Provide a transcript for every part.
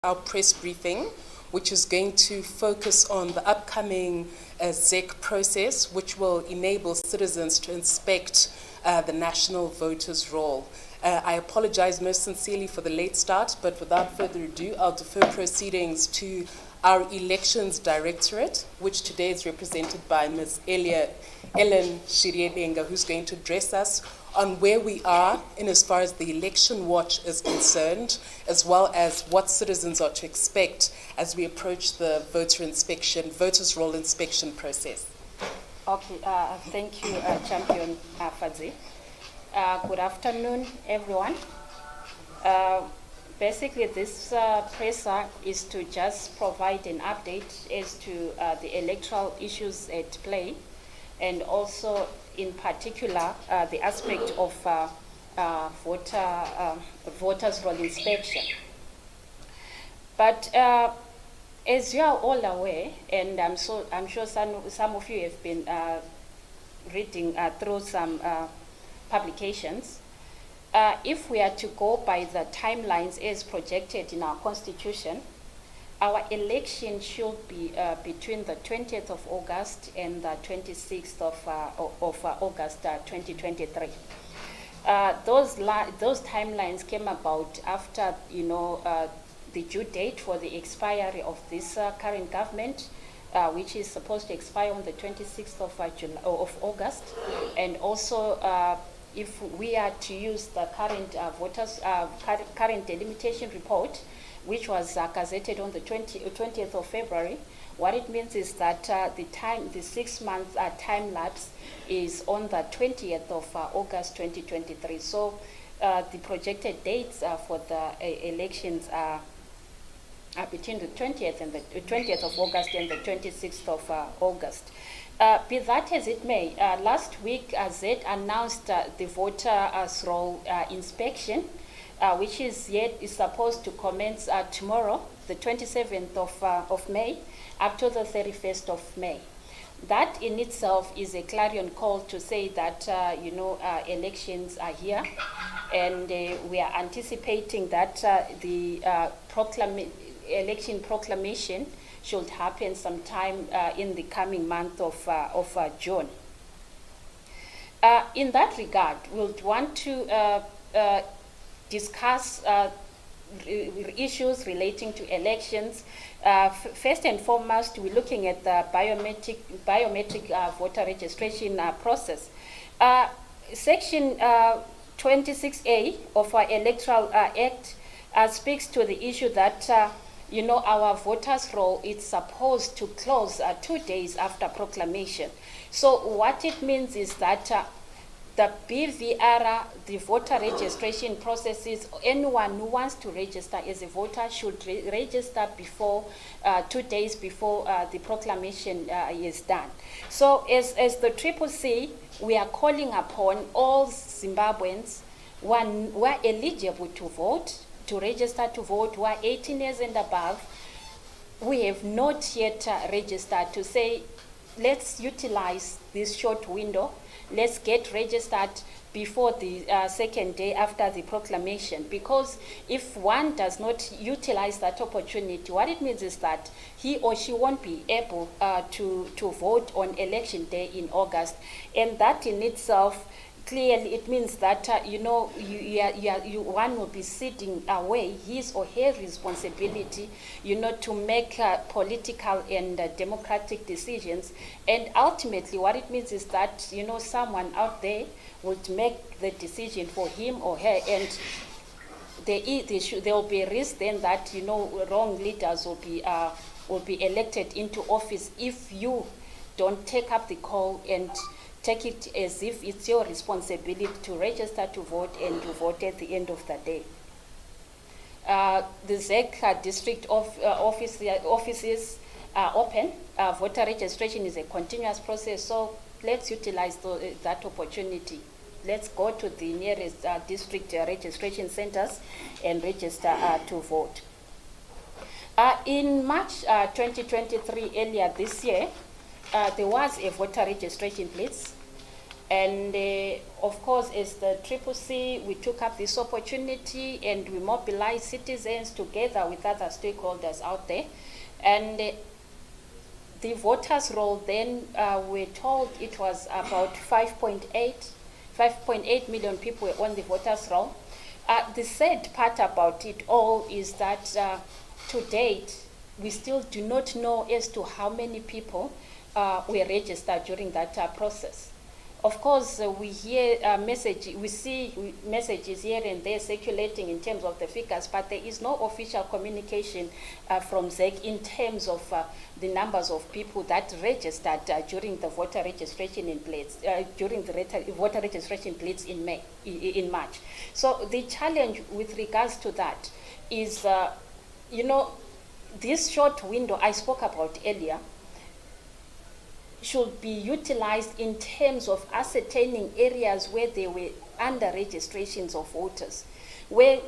our press briefing, which is going to focus on the upcoming ZEC process, which will enable citizens to inspect the national voters' roll. I apologize most sincerely for the late start, but without further ado, I'll defer proceedings to our Elections Directorate, which today is represented by Ms. Ellen Shiriebenga, who's going to address us on where we are in as far as the election watch is concerned, as well as what citizens are to expect as we approach the voters' roll inspection process. Okay, thank you, Champion Fadzi. Good afternoon, everyone. Basically, this presser is to just provide an update as to the electoral issues at play, and also in particular the aspect of voters' roll inspection. But as you are all aware, and I'm sure some of you have been reading through some publications, if we are to go by the timelines as projected in our constitution, our election should be between the 20th of August and the 26th of August 2023. Those timelines came about after, the due date for the expiry of this current government, which is supposed to expire on the 26th of August, and also if we are to use the current current delimitation report, which was gazetted on the 20th of February, what it means is that the 6 month time lapse is on the 20th of August 2023. So the projected dates for the elections are between the 20th and the 20th of August and the 26th of August. Be that as it may, last week Z announced the voters' roll inspection, which is supposed to commence tomorrow, the 27th of May, up to the 31st of May. That in itself is a clarion call to say that elections are here, and we are anticipating that the election proclamation should happen sometime in the coming month of June. In that regard, we'll want to discuss issues relating to elections. First and foremost, we're looking at the biometric voter registration process. Section 26A of our Electoral Act speaks to the issue that our voters' roll is supposed to close 2 days after proclamation. So what it means is that the BVR, the voter registration process, is anyone who wants to register as a voter should register before 2 days before the proclamation is done. So as the CCC, we are calling upon all Zimbabweans who are eligible to vote, to register to vote, who are 18 years and above. We have not yet registered, to say, let's utilize this short window. Let's get registered before the second day after the proclamation, because if one does not utilize that opportunity, what it means is that he or she won't be able to vote on election day in August. And that in itself, clearly, it means that one will be ceding away his or her responsibility, to make political and democratic decisions. And ultimately, what it means is that someone out there would make the decision for him or her, and there will be a risk then that wrong leaders will be elected into office if you don't take up the call and take it as if it's your responsibility to register to vote and to vote at the end of the day. The ZEC district offices are open. Voter registration is a continuous process, so let's utilize that opportunity. Let's go to the nearest district registration centers and register to vote. In March 2023, earlier this year, there was a voter registration blitz. And of course, as the CCC, we took up this opportunity and we mobilized citizens together with other stakeholders out there. And the voters' roll then, we're told it was about 5.8 million people were on the voters' roll. The sad part about it all is that to date, we still do not know as to how many people were registered during that process. Of course, we hear we see messages here and there circulating in terms of the figures, but there is no official communication from ZEC in terms of the numbers of people that registered during the voter registration in place, during the voter registration blitz in March. So the challenge with regards to that is, this short window I spoke about earlier should be utilized in terms of ascertaining areas where there were under registrations of voters, where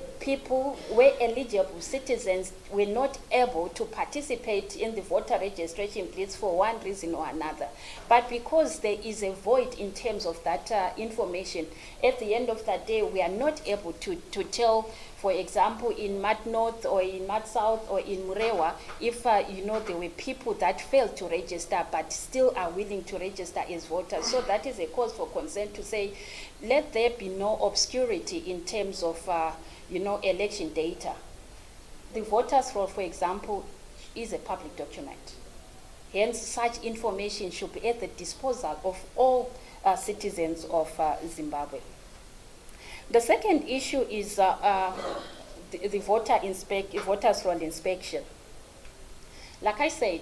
eligible citizens were not able to participate in the voter registration blitz for one reason or another. But because there is a void in terms of that information, at the end of the day, we are not able to tell, for example, in Mad North or in Mad South or in Murewa, if there were people that failed to register but still are willing to register as voters. So that is a cause for concern to say, let there be no obscurity in terms of election data. The voters' roll, for example, is a public document. Hence, such information should be at the disposal of all citizens of Zimbabwe. The second issue is the voters' roll inspection. Like I said,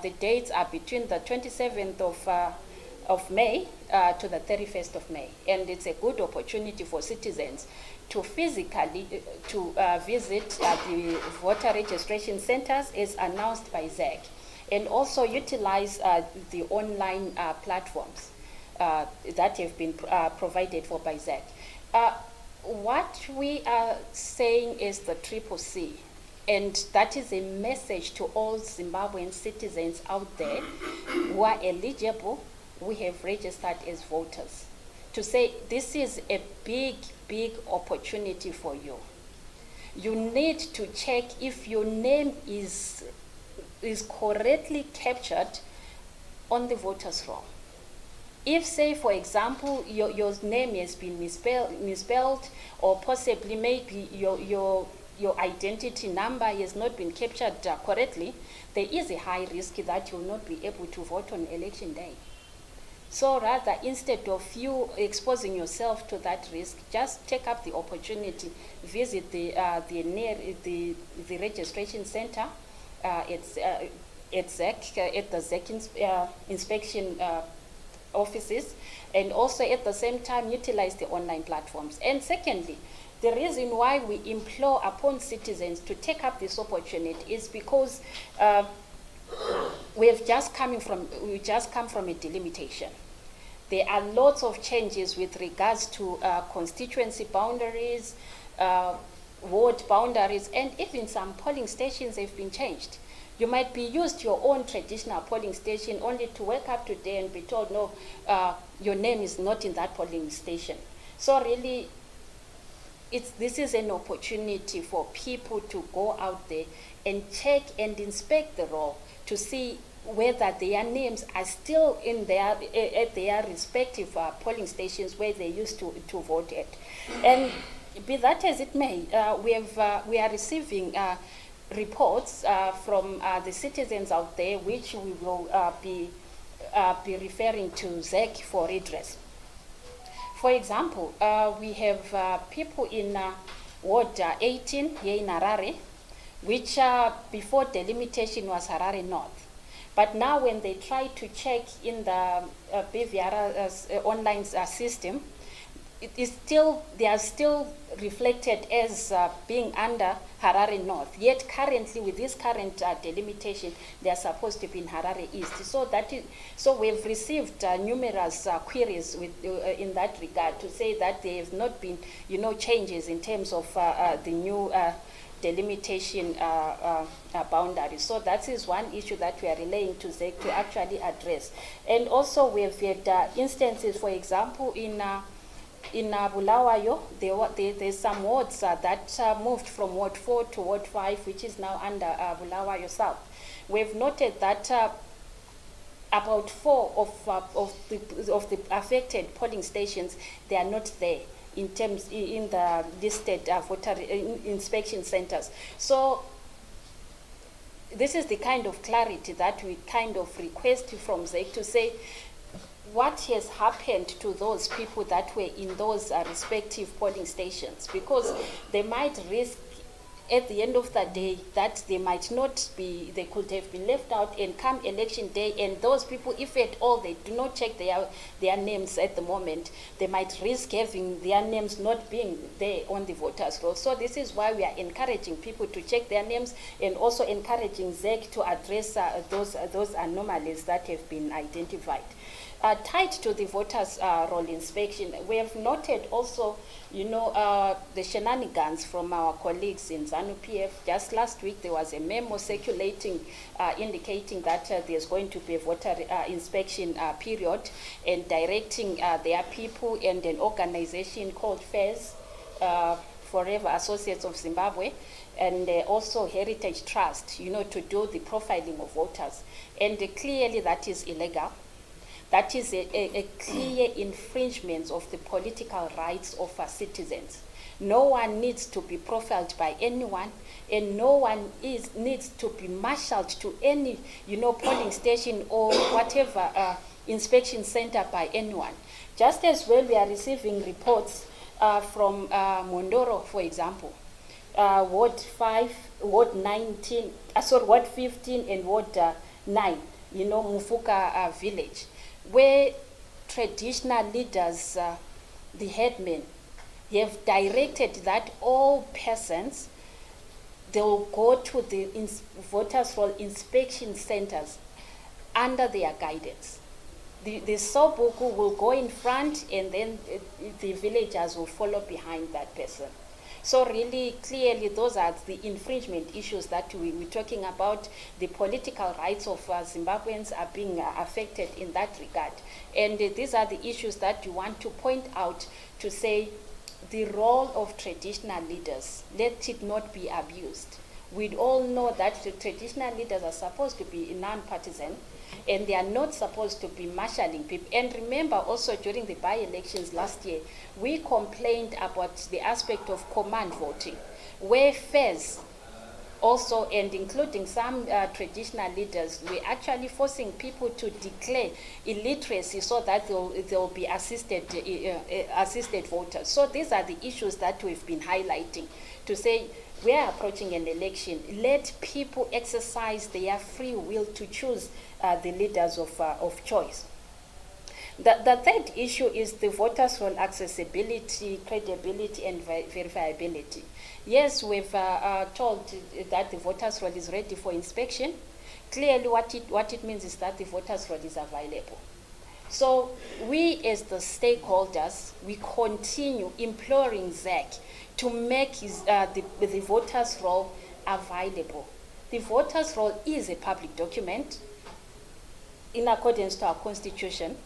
the dates are between the 27th of May to the 31st of May, and it's a good opportunity for citizens to physically visit the voter registration centers as announced by ZEC, and also utilize the online platforms that have been provided for by ZEC. What we are saying is the CCC, and that is a message to all Zimbabwean citizens out there who are eligible, we have registered as voters, to say this is a big, big opportunity for you. You need to check if your name is correctly captured on the voters' roll. If, say, for example, your name has been misspelled, or possibly maybe your identity number has not been captured correctly, there is a high risk that you will not be able to vote on election day. So rather, instead of you exposing yourself to that risk, just take up the opportunity, visit the registration center at ZEC, at the ZEC inspection offices, and also at the same time utilize the online platforms. And secondly, the reason why we implore upon citizens to take up this opportunity is because we've just come from a delimitation. There are lots of changes with regards to constituency boundaries, ward boundaries, and even some polling stations have been changed. You might be used to your own traditional polling station only to wake up today and be told, no, your name is not in that polling station. So really, this is an opportunity for people to go out there and check and inspect the roll to see whether their names are still in at their respective polling stations where they used to vote at. And be that as it may, we are receiving reports from the citizens out there, which we will be referring to ZEC for redress. For example, we have people in Ward 18 here in Harare, which before delimitation was Harare North. But now when they try to check in the BVR online system, they are still reflected as being under Harare North. Yet currently, with this current delimitation, they are supposed to be in Harare East. So we've received numerous queries in that regard to say that there have not been, changes in terms of the new delimitation boundaries. So that is one issue that we are relaying to ZEC to actually address. And also we have had instances, for example, in Bulawayo, there's some wards that moved from Ward 4 to Ward 5, which is now under Bulawayo South. We've noted that about 4 of the affected polling stations, they are not there in the listed voter inspection centers. So this is the kind of clarity that we kind of request from ZEC to say what has happened to those people that were in those respective polling stations, because they might risk at the end of the day that they might not be, they could have been left out, and come election day, and those people, if at all they do not check their names at the moment, they might risk having their names not being there on the voters roll. So this is why we are encouraging people to check their names, and also encouraging ZEC to address those anomalies that have been identified. Tied to the voters' roll inspection, we have noted also, the shenanigans from our colleagues in ZANU-PF. Just last week, there was a memo circulating indicating that there's going to be a voter inspection period, and directing their people and an organization called FAIRS, Forever Associates of Zimbabwe, and also Heritage Trust, to do the profiling of voters. And clearly that is illegal. That is a clear infringement of the political rights of our citizens. No one needs to be profiled by anyone, and no one needs to be marshaled to any, polling station or whatever inspection center by anyone. Just as well, we are receiving reports from Mondoro, for example, Ward 5, Ward 19, Ward 15, and Ward 9, Mufuka village, where traditional leaders, the headmen, have directed that all persons, they will go to the voters' roll inspection centers under their guidance. The Sobuku will go in front, and then the villagers will follow behind that person. So really, clearly, those are the infringement issues that we're talking about. The political rights of Zimbabweans are being affected in that regard. And these are the issues that we want to point out to say the role of traditional leaders, let it not be abused. We all know that the traditional leaders are supposed to be non-partisan, and they are not supposed to be marshalling people. And remember also, during the by-elections last year, we complained about the aspect of command voting, where FAIRS also, and including some traditional leaders, we're actually forcing people to declare illiteracy so that they'll be assisted voters. So these are the issues that we've been highlighting to say, we are approaching an election. Let people exercise their free will to choose the leaders of choice. The third issue is the voters' roll accessibility, credibility, and verifiability. Yes, we've told that the voters' roll is ready for inspection. Clearly, what it means is that the voters' roll is available. So we, as the stakeholders, we continue imploring ZEC to make the voters' roll available. The voters' roll is a public document in accordance to our constitution,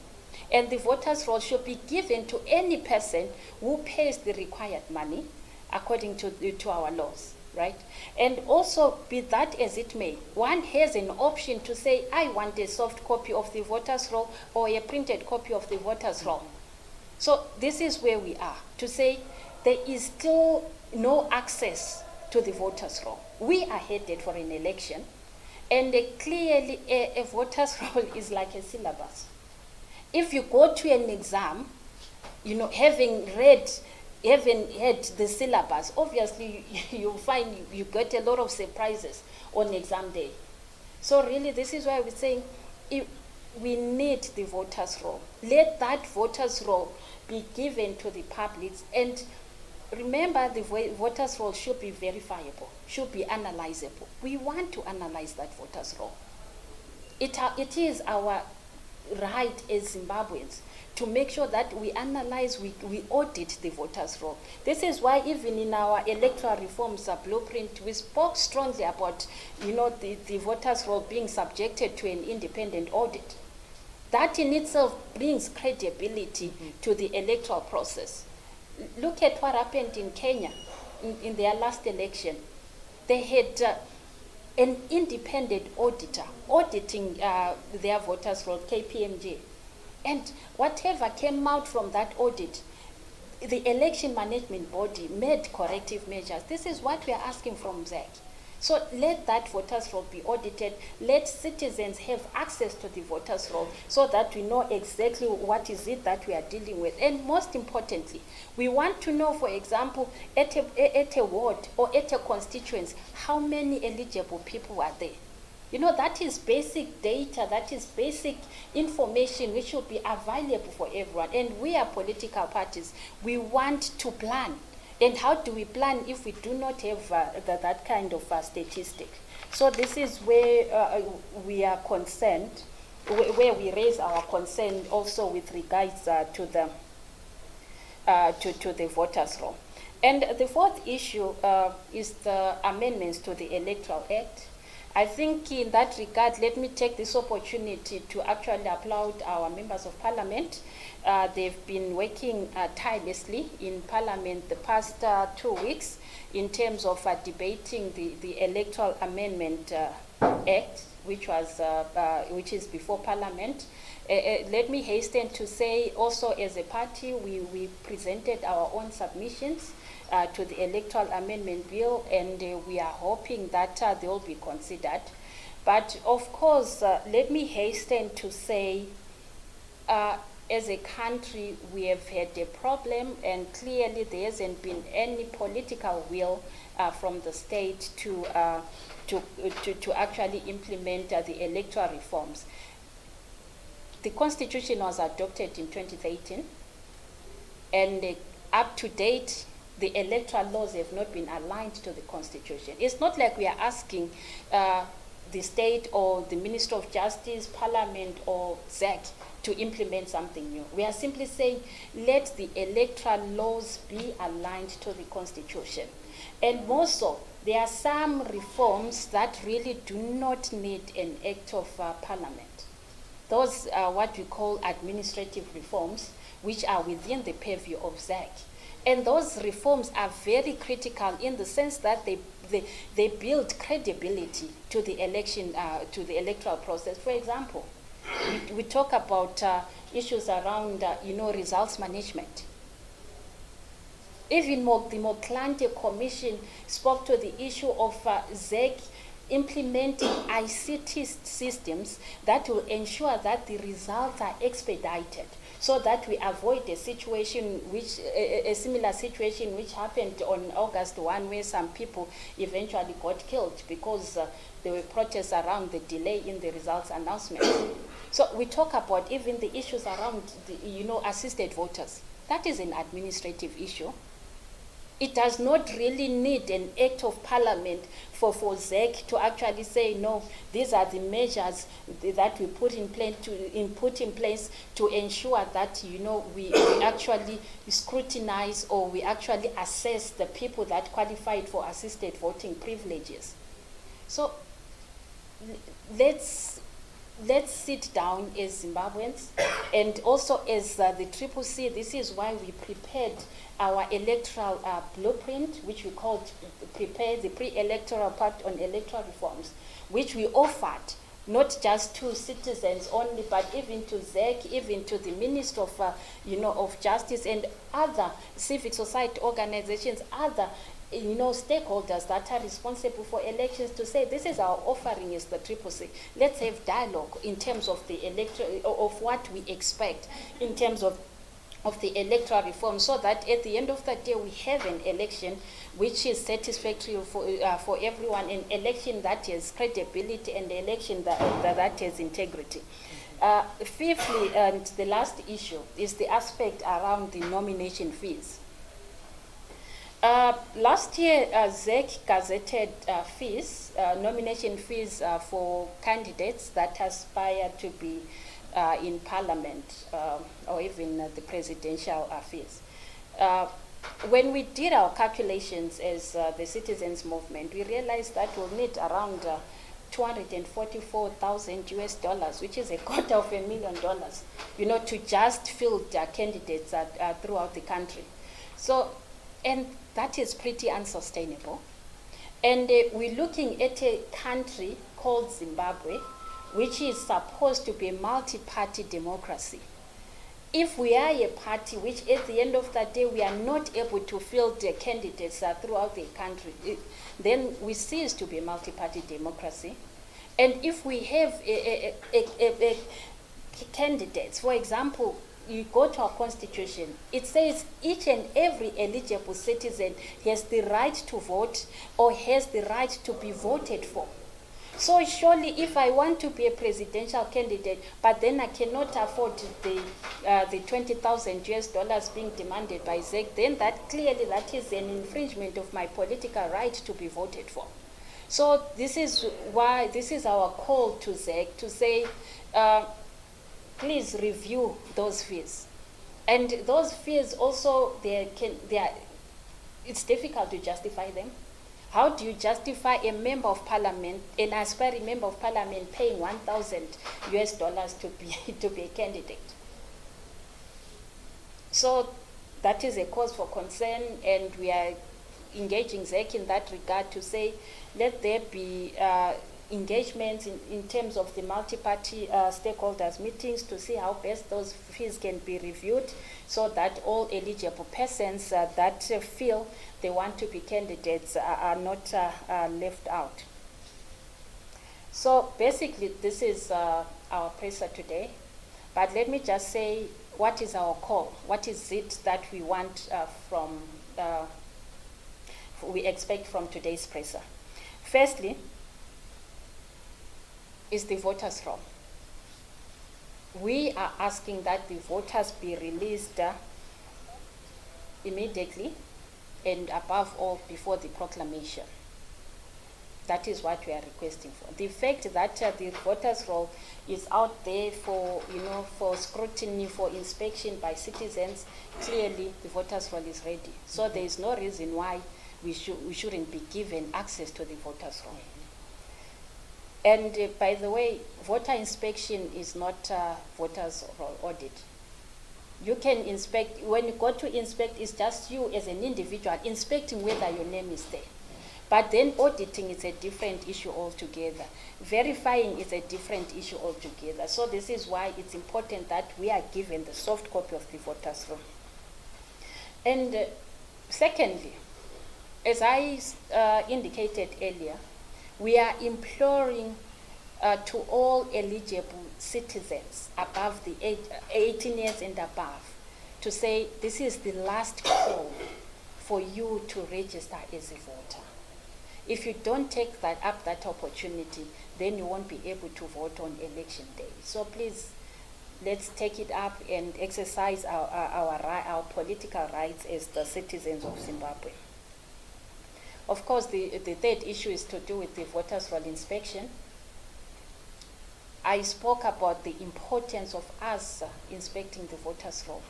and the voters' roll should be given to any person who pays the required money according to our laws, right? And also, be that as it may, one has an option to say, I want a soft copy of the voters' roll or a printed copy of the voters' roll. So this is where we are, to say there is still no access to the voters' roll. We are headed for an election, and clearly a voters' roll is like a syllabus. If you go to an exam, having had the syllabus, obviously you'll find you get a lot of surprises on exam day. So really, this is why we're saying we need the voters' roll. Let that voters' roll be given to the public, and remember, the voters' roll should be verifiable, should be analyzable. We want to analyze that voters' roll. It is our right as Zimbabweans to make sure that we analyze, we audit the voters' roll. This is why even in our electoral reforms blueprint, we spoke strongly about, the voters' roll being subjected to an independent audit. That in itself brings credibility to the electoral process. Look at what happened in Kenya in their last election. They had an independent auditor auditing their voters' roll, KPMG. And whatever came out from that audit, the election management body made corrective measures. This is what we are asking from ZEC. So let that voters' roll be audited. Let citizens have access to the voters' roll so that we know exactly what is it that we are dealing with. And most importantly, we want to know, for example, at a ward or at a constituency, how many eligible people are there. That is basic data, that is basic information which should be available for everyone. And we are political parties. We want to plan. And how do we plan if we do not have that kind of statistic? So this is where we are concerned, where we raise our concern also with regards to the voters' roll. And the fourth issue is the amendments to the Electoral Act. I think in that regard, let me take this opportunity to actually applaud our members of parliament. They've been working tirelessly in parliament the past 2 weeks in terms of debating the Electoral Amendment Act, which is before parliament. Let me hasten to say also as a party, we presented our own submissions to the Electoral Amendment Bill, and we are hoping that they will be considered. But of course, let me hasten to say, as a country, we have had a problem, and clearly there hasn't been any political will from the state to actually implement the electoral reforms. The Constitution was adopted in 2013, and up to date, the electoral laws have not been aligned to the Constitution. It's not like we are asking the state or the Minister of Justice, Parliament, or ZEC to implement something new. We are simply saying, let the electoral laws be aligned to the Constitution. And more so, there are some reforms that really do not need an act of Parliament. Those are what we call administrative reforms, which are within the purview of ZEC. And those reforms are very critical in the sense that they build credibility to the election, to the electoral process. For example, we talk about issues around, results management. Even the Motlanthe Commission spoke to the issue of ZEC implementing ICT systems that will ensure that the results are expedited, so that we avoid a situation a similar situation which happened on August 1, where some people eventually got killed because there were protests around the delay in the results announcement. So we talk about even the issues around assisted voters. That is an administrative issue. It does not really need an act of parliament for ZEC to actually say, no, these are the measures that we put in place to ensure that we actually scrutinize, or we actually assess the people that qualified for assisted voting privileges. So let's sit down as Zimbabweans, and also as the CCC. This is why we prepared our electoral blueprint, which we called prepare the pre-electoral part on electoral reforms, which we offered not just to citizens only, but even to ZEC, even to the Minister of Justice and other civic society organizations, other stakeholders that are responsible for elections, to say this is our offering as the CCC. Let's have dialogue in terms of the of what we expect in terms of the electoral reform, so that at the end of the day we have an election which is satisfactory for everyone, an election that has credibility, and an election that has integrity. Fifthly, and the last issue, is the aspect around the nomination fees. Last year, ZEC gazetted fees, nomination fees for candidates that aspire to be in Parliament or even the presidential affairs. When we did our calculations as the citizens movement, we realized that we'll need around $244,000 US, which is $250,000, you know, to just field candidates throughout the country. So, and that is pretty unsustainable. And we're looking at a country called Zimbabwe, which is supposed to be a multi-party democracy. If we are a party which at the end of the day we are not able to field the candidates throughout the country, then we cease to be a multi-party democracy. And if we have candidates, for example, you go to our constitution, it says each and every eligible citizen has the right to vote or has the right to be voted for. So surely if I want to be a presidential candidate, but then I cannot afford the $20,000 US being demanded by ZEC, then that clearly that is an infringement of my political right to be voted for. So this is why, this is our call to ZEC to say, please review those fees. And those fees also, it's difficult to justify them. How do you justify a member of parliament, an aspiring member of parliament paying $1,000 US to be a candidate? So that is a cause for concern, and we are engaging ZEC in that regard to say, let there be engagements in terms of the multi-party stakeholders meetings to see how best those fees can be reviewed so that all eligible persons that feel they want to be candidates are not left out. So basically this is our presser today, but let me just say what is our call, what is it that we want we expect from today's presser. Firstly, is the voters' roll. We are asking that the voters be released immediately and above all before the proclamation. That is what we are requesting for. The fact that the voters' roll is out there for, for scrutiny, for inspection by citizens, clearly the voters' roll is ready. So there is no reason why we shouldn't be given access to the voters' roll. And by the way, voter inspection is not voters' roll audit. You can inspect, when you go to inspect, it's just you as an individual inspecting whether your name is there. But then auditing is a different issue altogether. Verifying is a different issue altogether. So this is why it's important that we are given the soft copy of the voters' roll. And secondly, as I indicated earlier, we are imploring to all eligible citizens above the 18 years and above to say this is the last call for you to register as a voter. If you don't take that opportunity, then you won't be able to vote on election day. So please, let's take it up and exercise our political rights as the citizens of Zimbabwe. Of course, the third issue is to do with the voters' roll inspection. I spoke about the importance of us inspecting the voters' roll,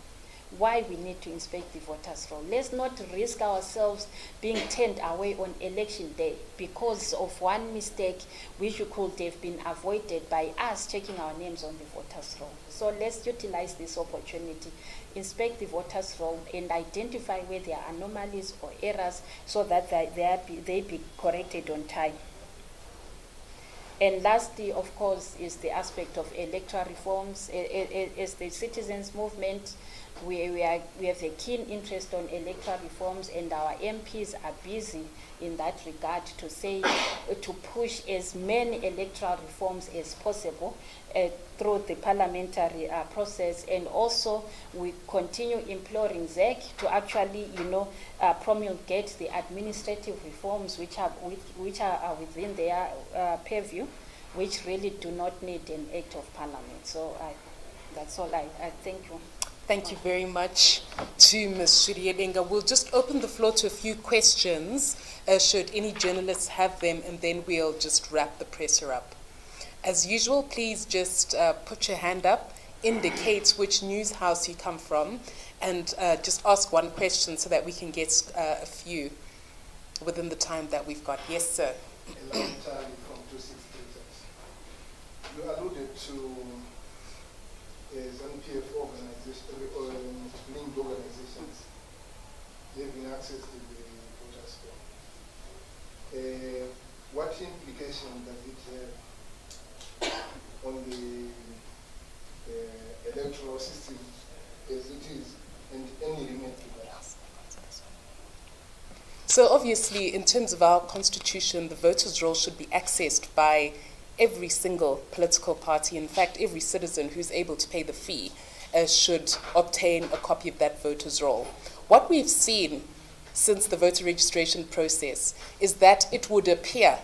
why we need to inspect the voters' roll. Let's not risk ourselves being turned away on election day because of one mistake which could have been avoided by us checking our names on the voters' roll. So let's utilize this opportunity, inspect the voters' roll, and identify where there are anomalies or errors so that they be corrected on time. And lastly, of course, is the aspect of electoral reforms. As the citizens movement, we have a keen interest on electoral reforms, and our MPs are busy in that regard to push as many electoral reforms as possible through the parliamentary process. And also, we continue imploring ZEC to actually, promulgate the administrative reforms which are within their purview, which really do not need an act of parliament. So that's all I thank you. Thank you very much to Ms. Shirielenga. We'll just open the floor to a few questions, should any journalists have them, and then we'll just wrap the presser up. As usual, please just put your hand up, indicate which news house you come from, and just ask one question so that we can get a few within the time that we've got. Yes, sir. A long time from 260 Presser. You alluded to ZANU-PF linked organizations having access to the voters' form. What implication does it have on the electoral system as it is, and any limit to that? So obviously, in terms of our constitution, the voters' roll should be accessed by every single political party. In fact, every citizen who's able to pay the fee should obtain a copy of that voters' roll. What we've seen since the voter registration process is that it would appear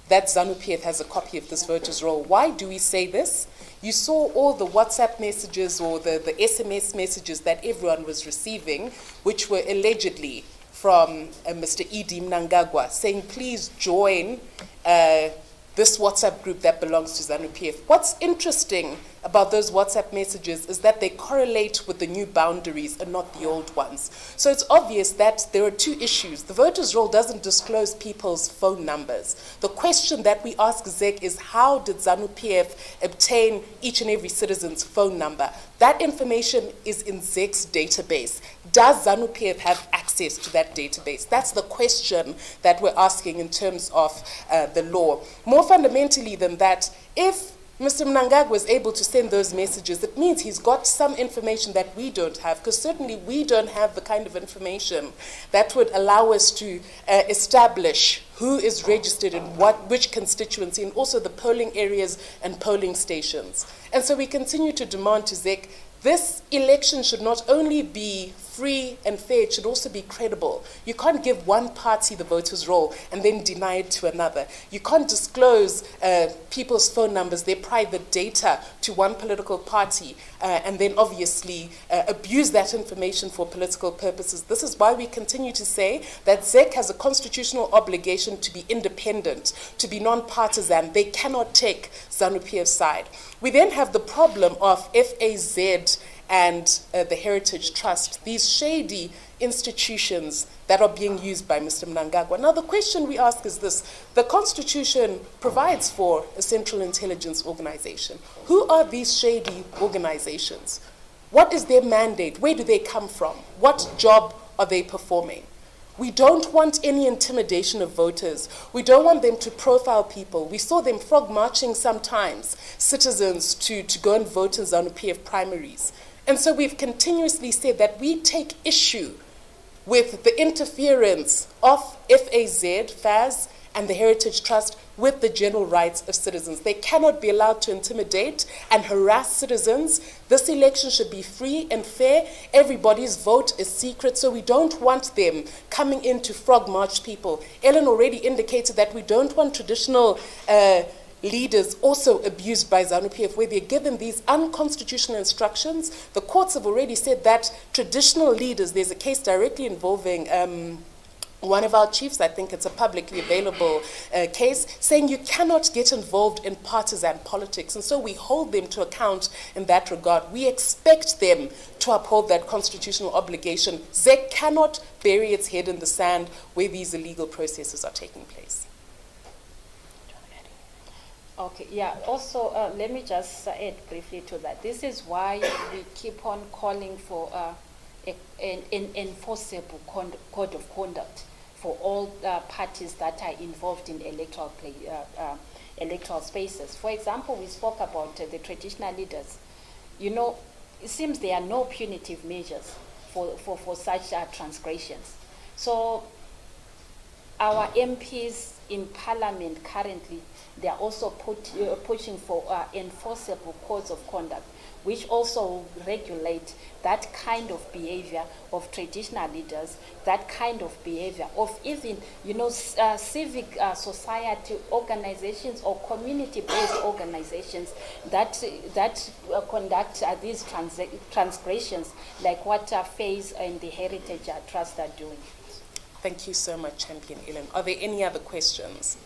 that ZANU-PF has a copy of this voters' roll. Why do we say this? You saw all the WhatsApp messages or the SMS messages that everyone was receiving, which were allegedly from Mr. Idi Mnangagwa, saying, please join this WhatsApp group that belongs to ZANU-PF. What's interesting about those WhatsApp messages is that they correlate with the new boundaries and not the old ones. So it's obvious that there are two issues. The voters' roll doesn't disclose people's phone numbers. The question that we ask ZEC is, how did ZANU-PF obtain each and every citizen's phone number? That information is in ZEC's database. Does ZANU-PF have access to that database? That's the question that we're asking in terms of the law. More fundamentally than that, if Mr. Mnangagwa was able to send those messages, it means he's got some information that we don't have, because certainly we don't have the kind of information that would allow us to establish who is registered in which constituency, and also the polling areas and polling stations. And so we continue to demand to ZEC, this election should not only be free and fair, it should also be credible. You can't give one party the voters' roll and then deny it to another. You can't disclose people's phone numbers, their private data to one political party and then obviously abuse that information for political purposes. This is why we continue to say that ZEC has a constitutional obligation to be independent, to be non-partisan. They cannot take ZANU-PF's side. We then have the problem of FAZ and the Heritage Trust, these shady institutions that are being used by Mr. Mnangagwa. Now, the question we ask is this. The Constitution provides for a central intelligence organization. Who are these shady organizations? What is their mandate? Where do they come from? What job are they performing? We don't want any intimidation of voters. We don't want them to profile people. We saw them frog marching sometimes, citizens to go and vote in ZANU-PF primaries. And so we've continuously said that we take issue with the interference of FAZ, and the Heritage Trust with the general rights of citizens. They cannot be allowed to intimidate and harass citizens. This election should be free and fair. Everybody's vote is secret, so we don't want them coming in to frog march people. Ellen already indicated that we don't want traditional leaders also abused by ZANU-PF, where they're given these unconstitutional instructions. The courts have already said that traditional leaders, there's a case directly involving one of our chiefs, I think it's a publicly available case, saying you cannot get involved in partisan politics. And so we hold them to account in that regard. We expect them to uphold that constitutional obligation. ZEC cannot bury its head in the sand where these illegal processes are taking place. Okay, yeah, also let me just add briefly to that. This is why we keep on calling for an enforceable code of conduct for all parties that are involved in electoral spaces. For example, we spoke about the traditional leaders. You know, it seems there are no punitive measures for such transgressions. So our MPs in Parliament currently, they are also pushing for enforceable codes of conduct, which also regulate that kind of behavior of traditional leaders, that kind of behavior of even, you know, civic society organizations or community-based organizations that conduct these transgressions, like what FAZE and the Heritage Trust are doing. Thank you so much, Champion Ellen. Are there any other questions?